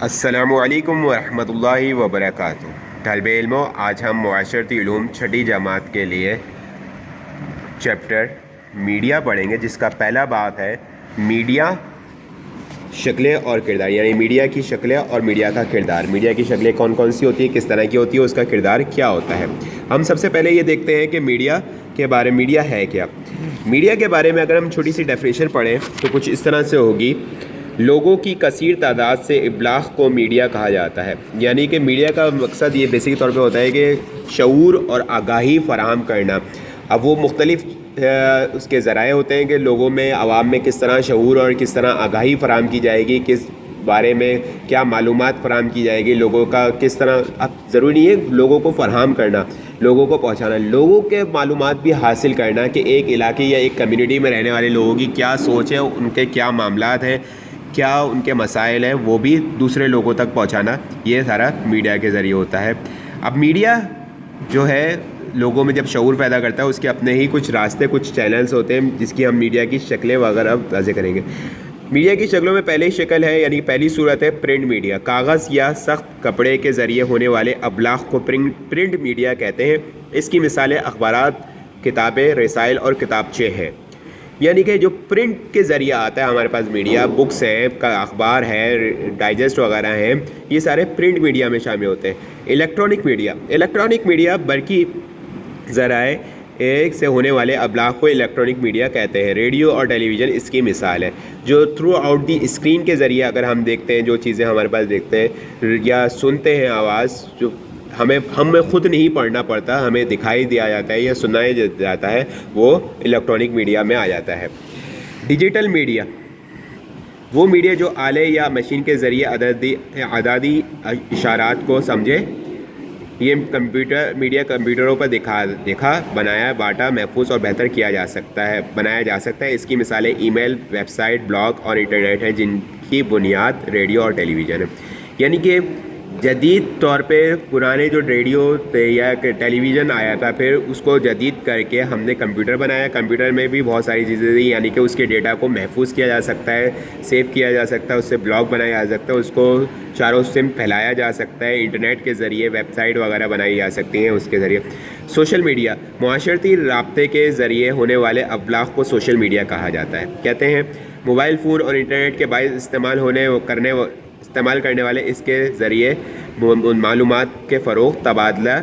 السلام علیکم ورحمۃ اللہ وبرکاتہ۔ طالب علموں، آج ہم معاشرتی علوم چھٹی جماعت کے لیے چیپٹر میڈیا پڑھیں گے، جس کا پہلا باب ہے میڈیا شکلیں اور کردار، یعنی میڈیا کی شکلیں اور میڈیا کا کردار۔ میڈیا کی شکلیں کون کون سی ہوتی ہیں، کس طرح کی ہوتی ہے، اس کا کردار کیا ہوتا ہے۔ ہم سب سے پہلے یہ دیکھتے ہیں کہ میڈیا کے بارے میں میڈیا ہے کیا۔ میڈیا کے بارے میں اگر ہم چھوٹی سی ڈیفینیشن پڑھیں تو کچھ اس طرح سے ہوگی: لوگوں کی کثیر تعداد سے ابلاغ کو میڈیا کہا جاتا ہے۔ یعنی کہ میڈیا کا مقصد یہ بیسک طور پہ ہوتا ہے کہ شعور اور آگاہی فراہم کرنا۔ اب وہ مختلف اس کے ذرائع ہوتے ہیں کہ لوگوں میں، عوام میں کس طرح شعور اور کس طرح آگاہی فراہم کی جائے گی، کس بارے میں کیا معلومات فراہم کی جائے گی، لوگوں کا کس طرح۔ اب ضروری نہیں ہے لوگوں کو فراہم کرنا، لوگوں کو پہنچانا، لوگوں کے معلومات بھی حاصل کرنا کہ ایک علاقے یا ایک کمیونٹی میں رہنے والے لوگوں کی کیا سوچ ہے، ان کے کیا معاملات ہیں، کیا ان کے مسائل ہیں، وہ بھی دوسرے لوگوں تک پہنچانا، یہ سارا میڈیا کے ذریعے ہوتا ہے۔ اب میڈیا جو ہے لوگوں میں جب شعور پیدا کرتا ہے، اس کے اپنے ہی کچھ راستے، کچھ چینلز ہوتے ہیں، جس کی ہم میڈیا کی شکلیں وغیرہ واضح کریں گے۔ میڈیا کی شکلوں میں پہلی شکل ہے، یعنی پہلی صورت ہے پرنٹ میڈیا۔ کاغذ یا سخت کپڑے کے ذریعے ہونے والے ابلاغ کو پرنٹ میڈیا کہتے ہیں۔ اس کی مثالیں اخبارات، کتابیں، رسائل اور کتابچے ہیں۔ یعنی کہ جو پرنٹ کے ذریعہ آتا ہے ہمارے پاس میڈیا، بکس ہیں، اخبار ہے، ڈائجسٹ وغیرہ ہیں، یہ سارے پرنٹ میڈیا میں شامل ہوتے ہیں۔ الیکٹرانک میڈیا برقی ذرائع ایک سے ہونے والے ابلاغ کو الیکٹرانک میڈیا کہتے ہیں۔ ریڈیو اور ٹیلی ویژن اس کی مثال ہے، جو تھرو آؤٹ دی اسکرین کے ذریعے اگر ہم دیکھتے ہیں، جو چیزیں ہمارے پاس دیکھتے ہیں یا سنتے ہیں، آواز جو ہمیں خود نہیں پڑھنا پڑتا، ہمیں دکھائی دیا جاتا ہے یا سنایا جاتا ہے، وہ الیکٹرانک میڈیا میں آ جاتا ہے۔ ڈیجیٹل میڈیا وہ میڈیا جو آلے یا مشین کے ذریعے اعدادی اشارات کو سمجھے۔ یہ کمپیوٹروں پر دیکھا، بنایا، بانٹا، محفوظ اور بہتر بنایا جا سکتا ہے۔ اس کی مثالیں ای میل، ویب سائٹ، بلاگ اور انٹرنیٹ ہیں، جن کی بنیاد ریڈیو اور ٹیلی ویژن ہے۔ یعنی کہ جدید طور پہ پرانے جو ریڈیو تھے یا ٹیلی ویژن آیا تھا، پھر اس کو جدید کر کے ہم نے کمپیوٹر بنایا۔ کمپیوٹر میں بھی بہت ساری چیزیں تھیں، یعنی کہ اس کے ڈیٹا کو محفوظ کیا جا سکتا ہے، سیو کیا جا سکتا ہے، اس سے بلاگ بنایا جا سکتا ہے، اس کو چاروں سمت پھیلایا جا سکتا ہے، انٹرنیٹ کے ذریعے ویب سائٹ وغیرہ بنائی جا سکتی ہیں اس کے ذریعے۔ سوشل میڈیا معاشرتی رابطے کے ذریعے ہونے والے ابلاغ کو سوشل میڈیا کہا جاتا ہے۔ کہتے ہیں موبائل فون اور انٹرنیٹ کے باعث استعمال کرنے والے اس کے ذریعے معلومات کے فروغ، تبادلہ،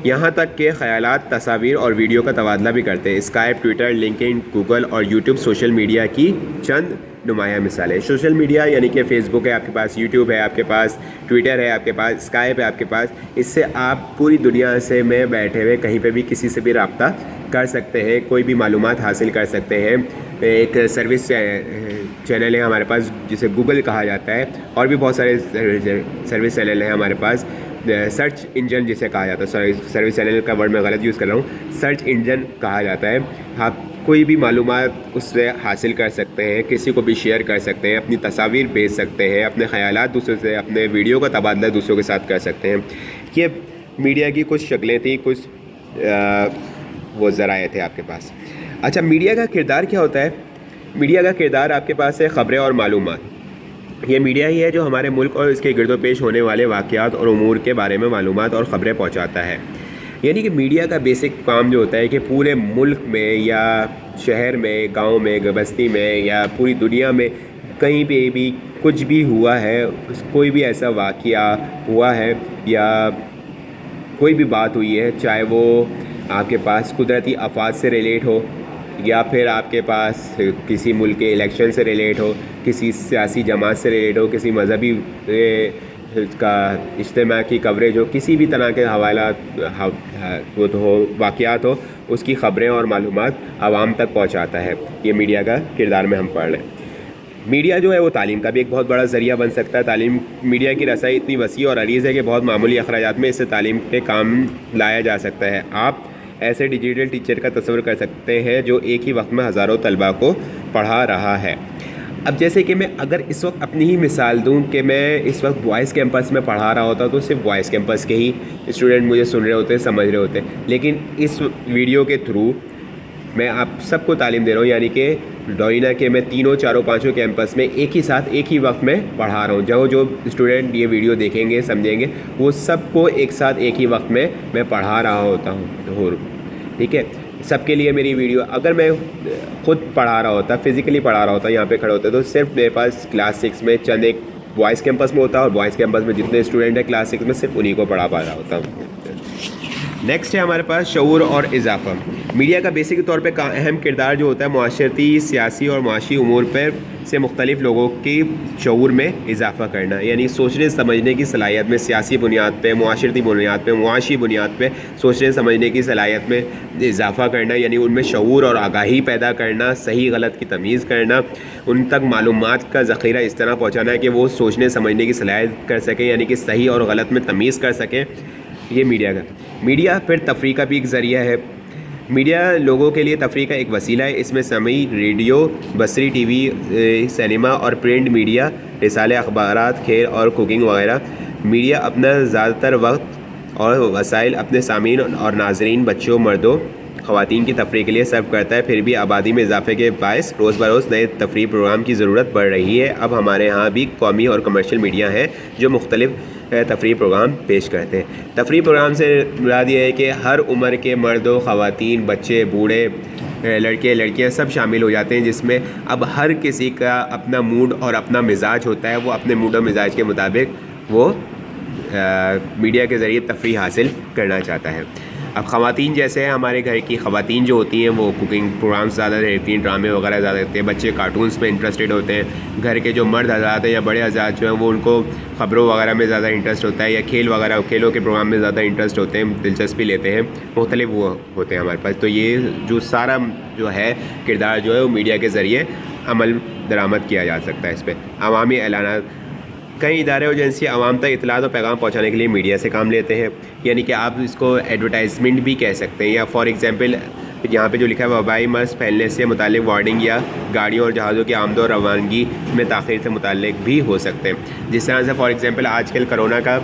یہاں تک کہ خیالات، تصاویر اور ویڈیو کا تبادلہ بھی کرتے ہیں۔ اسکائپ، ٹویٹر، لنکڈ، گوگل اور یوٹیوب سوشل میڈیا کی چند نمایاں مثالیں۔ سوشل میڈیا یعنی کہ فیس بک ہے آپ کے پاس، یوٹیوب ہے آپ کے پاس، ٹویٹر ہے آپ کے پاس، اسکائپ ہے آپ کے پاس۔ اس سے آپ پوری دنیا سے میں بیٹھے ہوئے کہیں پہ بھی کسی سے بھی رابطہ کر سکتے ہیں، کوئی بھی معلومات حاصل کر سکتے ہیں۔ ایک سروس چینل ہے ہمارے پاس جسے گوگل کہا جاتا ہے، اور بھی بہت سارے سروس چینل ہیں ہمارے پاس۔ سرچ انجن جسے کہا جاتا ہے، سروس چینل کا ورڈ میں غلط یوز کر رہا ہوں، سرچ انجن کہا جاتا ہے۔ آپ کوئی بھی معلومات اس سے حاصل کر سکتے ہیں، کسی کو بھی شیئر کر سکتے ہیں، اپنی تصاویر بھیج سکتے ہیں، اپنے خیالات دوسروں سے، اپنے ویڈیو کا تبادلہ دوسروں کے ساتھ کر سکتے ہیں۔ یہ میڈیا کی کچھ شکلیں تھیں، کچھ وہ ذرائع تھے آپ کے پاس۔ اچھا، میڈیا کا کردار کیا ہوتا ہے؟ میڈیا کا کردار آپ کے پاس ہے خبریں اور معلومات۔ یہ میڈیا ہی ہے جو ہمارے ملک اور اس کے گرد و پیش ہونے والے واقعات اور امور کے بارے میں معلومات اور خبریں پہنچاتا ہے۔ یعنی کہ میڈیا کا بیسک کام جو ہوتا ہے کہ پورے ملک میں یا شہر میں، گاؤں میں، بستی میں یا پوری دنیا میں کہیں پہ بھی کچھ بھی ہوا ہے، کوئی بھی ایسا واقعہ ہوا ہے یا کوئی بھی بات ہوئی ہے، چاہے وہ آپ کے پاس قدرتی آفات سے ریلیٹ ہو، یا پھر آپ کے پاس کسی ملک کے الیکشن سے ریلیٹ ہو، کسی سیاسی جماعت سے ریلیٹ ہو، کسی مذہبی کا اجتماع کی کوریج ہو، کسی بھی طرح کے حوالات ہو، واقعات ہو، اس کی خبریں اور معلومات عوام تک پہنچاتا ہے۔ یہ میڈیا کا کردار میں ہم پڑھ لیں۔ میڈیا جو ہے وہ تعلیم کا بھی ایک بہت بڑا ذریعہ بن سکتا ہے۔ میڈیا کی رسائی اتنی وسیع اور عریض ہے کہ بہت معمولی اخراجات میں اس سے تعلیم کے کام لایا جا سکتا ہے۔ آپ ایسے ڈیجیٹل ٹیچر کا تصور کر سکتے ہیں جو ایک ہی وقت میں ہزاروں طلباء کو پڑھا رہا ہے۔ اب جیسے کہ میں اگر اس وقت اپنی ہی مثال دوں کہ میں اس وقت بوائز کیمپس میں پڑھا رہا ہوتا تو صرف بوائز کیمپس کے ہی اسٹوڈنٹ مجھے سن رہے ہوتے، سمجھ رہے ہوتے، لیکن اس ویڈیو کے تھرو میں آپ سب کو تعلیم دے رہا ہوں، یعنی کہ ڈوئنا کہ میں تینوں چاروں پانچوں کیمپس میں ایک ہی ساتھ ایک ہی وقت میں پڑھا رہا ہوں. جو اسٹوڈنٹ یہ ویڈیو دیکھیں گے سمجھیں گے وہ سب کو ایک ساتھ ایک ہی وقت میں پڑھا رہا ہوتا ہوں. ٹھیک ہے, سب کے لیے میری ویڈیو. اگر میں خود پڑھا رہا ہوتا, فزیکلی پڑھا رہا ہوتا, یہاں پہ کھڑے ہوتے, تو صرف میرے پاس کلاس 6 میں چند ایک بوائز کیمپس میں ہوتا, اور بوائز کیمپس میں جتنے اسٹوڈنٹ ہیں کلاس 6 میں صرف انہی کو پڑھا پا رہا ہوتا ہوں. نیکسٹ ہے ہمارے پاس شعور اور اضافہ. میڈیا کا بیسک طور پہ اہم کردار جو ہوتا ہے معاشرتی, سیاسی اور معاشی امور پر سے مختلف لوگوں کی شعور میں اضافہ کرنا, یعنی سوچنے سمجھنے کی صلاحیت میں سیاسی بنیاد پہ, معاشرتی بنیاد پہ, معاشی بنیاد پہ سوچنے سمجھنے کی صلاحیت میں اضافہ کرنا, یعنی ان میں شعور اور آگاہی پیدا کرنا, صحیح غلط کی تمیز کرنا, ان تک معلومات کا ذخیرہ اس طرح پہنچانا ہے کہ وہ سوچنے سمجھنے کی صلاحیت کر سکیں, یعنی کہ صحیح اور غلط میں تمیز کر سکیں. یہ میڈیا پھر تفریح کا بھی ایک ذریعہ ہے. میڈیا لوگوں کے لیے تفریح کا ایک وسیلہ ہے. اس میں سمعی, ریڈیو, بصری, ٹی وی, سینما اور پرنٹ میڈیا, رسالے, اخبارات, کھیل اور کوکنگ وغیرہ. میڈیا اپنا زیادہ تر وقت اور وسائل اپنے سامعین اور ناظرین, بچوں, مردوں, خواتین کی تفریح کے لیے صرف کرتا ہے. پھر بھی آبادی میں اضافے کے باعث روز بروز نئے تفریح پروگرام کی ضرورت پڑ رہی ہے. اب ہمارے ہاں بھی قومی اور کمرشل میڈیا ہیں جو مختلف تفریح پروگرام پیش کرتے ہیں. تفریح پروگرام سے مراد یہ ہے کہ ہر عمر کے مردوں, خواتین, بچے, بوڑھے, لڑکے, لڑکیاں سب شامل ہو جاتے ہیں, جس میں اب ہر کسی کا اپنا موڈ اور اپنا مزاج ہوتا ہے. وہ اپنے موڈ اور مزاج کے مطابق وہ میڈیا کے ذریعے تفریح حاصل کرنا چاہتا ہے. اب خواتین جیسے ہیں, ہمارے گھر کی خواتین جو ہوتی ہیں وہ کوکنگ پروگرامس زیادہ دیکھتی ہیں, ڈرامے وغیرہ زیادہ دیکھتے ہیں. بچے کارٹونس میں انٹرسٹیڈ ہوتے ہیں. گھر کے جو مرد حضرات ہیں یا بڑے حضرات جو ہیں وہ ان کو خبروں وغیرہ میں زیادہ انٹرسٹ ہوتا ہے, یا کھیلوں کے پروگرام میں زیادہ انٹرسٹ ہوتے ہیں, دلچسپی لیتے ہیں. مختلف وہ ہوتے ہیں ہمارے پاس. تو یہ جو سارا جو ہے کردار جو ہے وہ میڈیا کے ذریعے عمل درآمد کیا جا سکتا ہے. اس پہ عوامی اعلانات, کئی ادارے اور ایجنسی عوام تک اطلاعات و پیغام پہنچانے کے لیے میڈیا سے کام لیتے ہیں, یعنی کہ آپ اس کو ایڈورٹائزمنٹ بھی کہہ سکتے ہیں. یا فار ایگزامپل یہاں پہ جو لکھا ہے وبائی مرض پھیلنے سے متعلق وارننگ, یا گاڑیوں اور جہازوں کی آمد و روانگی میں تاخیر سے متعلق بھی ہو سکتے ہیں. جس طرح سے فار ایگزامپل آج کل کرونا کا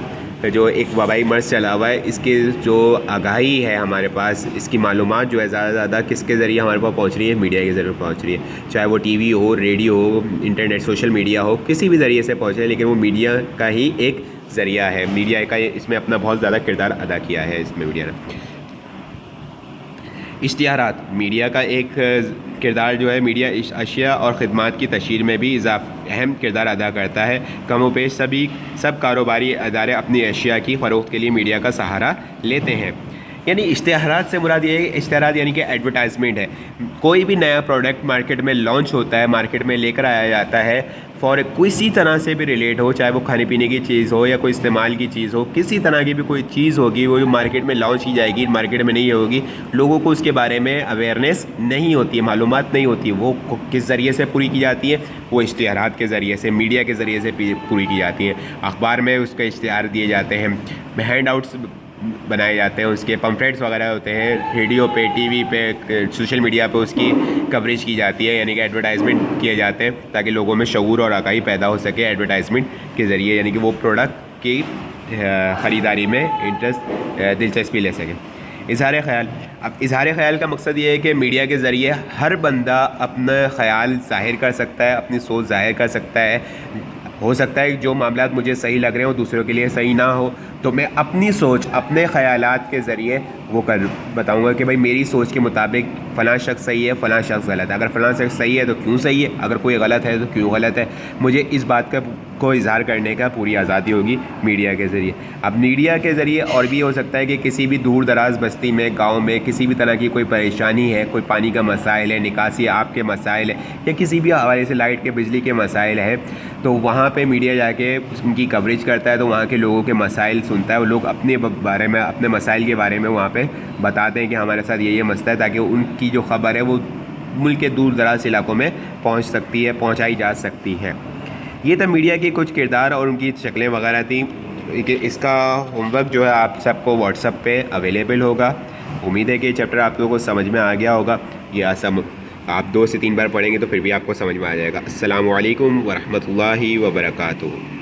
جو ایک وبائی مرض چلا ہوا ہے, اس کی جو آگاہی ہے ہمارے پاس, اس کی معلومات جو ہے زیادہ سے زیادہ کس کے ذریعے ہمارے پاس پہنچ رہی ہے, میڈیا کے ذریعے پہنچ رہی ہے. چاہے وہ ٹی وی ہو, ریڈیو ہو, انٹرنیٹ, سوشل میڈیا ہو, کسی بھی ذریعے سے پہنچ رہے ہیں, لیکن وہ میڈیا کا ہی ایک ذریعہ ہے. میڈیا کا اس میں اپنا بہت زیادہ کردار ادا کیا ہے اس میں میڈیا نے. اشتہارات, میڈیا کا ایک کردار جو ہے, میڈیا اشیاء اور خدمات کی تشہیر میں بھی اہم کردار ادا کرتا ہے. کم و بیش سب کاروباری ادارے اپنی اشیاء کی فروخت کے لیے میڈیا کا سہارا لیتے ہیں. یعنی اشتہارات سے مراد یہ ہے, اشتہارات یعنی کہ ایڈورٹائزمنٹ ہے. کوئی بھی نیا پروڈکٹ مارکیٹ میں لانچ ہوتا ہے, مارکیٹ میں لے کر آیا جاتا ہے, کسی طرح سے بھی ریلیٹ ہو, چاہے وہ کھانے پینے کی چیز ہو یا کوئی استعمال کی چیز ہو, کسی طرح کی بھی کوئی چیز ہوگی وہ جو مارکیٹ میں لانچ کی جائے گی, مارکیٹ میں نہیں ہوگی, لوگوں کو اس کے بارے میں اویئرنیس نہیں ہوتی ہے, معلومات نہیں ہوتی ہے. وہ کس ذریعے سے پوری کی جاتی ہے, وہ اشتہارات کے ذریعے سے, میڈیا کے ذریعے سے پوری کی جاتی ہیں. اخبار میں اس کے اشتہار دیے جاتے ہیں, ہینڈ آؤٹس بنائے جاتے ہیں, اس کے پمفلیٹس وغیرہ ہوتے ہیں, ریڈیو پہ, ٹی وی پہ, سوشل میڈیا پہ اس کی کوریج کی جاتی ہے, یعنی کہ ایڈورٹائزمنٹ کیے جاتے ہیں تاکہ لوگوں میں شعور اور آگاہی پیدا ہو سکے ایڈورٹائزمنٹ کے ذریعے, یعنی کہ وہ پروڈکٹ کی خریداری میں دلچسپی لے سکیں. اظہار خیال, اب اظہار خیال کا مقصد یہ ہے کہ میڈیا کے ذریعے ہر بندہ اپنا خیال ظاہر کر سکتا ہے, اپنی سوچ ظاہر کر سکتا ہے. ہو سکتا ہے جو معاملات مجھے صحیح لگ رہے ہوں دوسروں کے لیے صحیح نہ ہو, تو میں اپنی سوچ, اپنے خیالات کے ذریعے وہ بتاؤں گا کہ بھائی میری سوچ کے مطابق فلاں شخص صحیح ہے, فلاں شخص غلط ہے. اگر فلاں شخص صحیح ہے تو کیوں صحیح ہے, اگر کوئی غلط ہے تو کیوں غلط ہے. مجھے اس بات کو اظہار کرنے کا پوری آزادی ہوگی میڈیا کے ذریعے. اب میڈیا کے ذریعے اور بھی ہو سکتا ہے کہ کسی بھی دور دراز بستی میں, گاؤں میں کسی بھی طرح کی کوئی پریشانی ہے, کوئی پانی کا مسائل ہے, نکاسی آپ کے مسائل ہے, یا کسی بھی حوالے سے لائٹ کے, بجلی کے مسائل ہے, تو وہاں پہ میڈیا جا کے ان کی کوریج کرتا ہے, تو وہاں کے لوگوں کے مسائل سنتا ہے. وہ لوگ اپنے بارے میں, اپنے مسائل کے بارے میں وہاں پہ بتاتے ہیں کہ ہمارے ساتھ یہ مسئلہ ہے, تاکہ ان کی جو خبر ہے وہ ملک کے دور دراز علاقوں میں پہنچائی جا سکتی ہے. یہ تو میڈیا کے کچھ کردار اور ان کی شکلیں وغیرہ تھیں. کہ اس کا ہوم ورک جو ہے آپ سب کو واٹس ایپ پہ اویلیبل ہوگا. امید ہے کہ یہ چیپٹر آپ لوگوں کو سمجھ میں آ گیا ہوگا, یا آپ 2 سے 3 بار پڑھیں گے تو پھر بھی آپ کو سمجھ میں آ جائے گا. السلام علیکم ورحمۃ اللہ وبرکاتہ.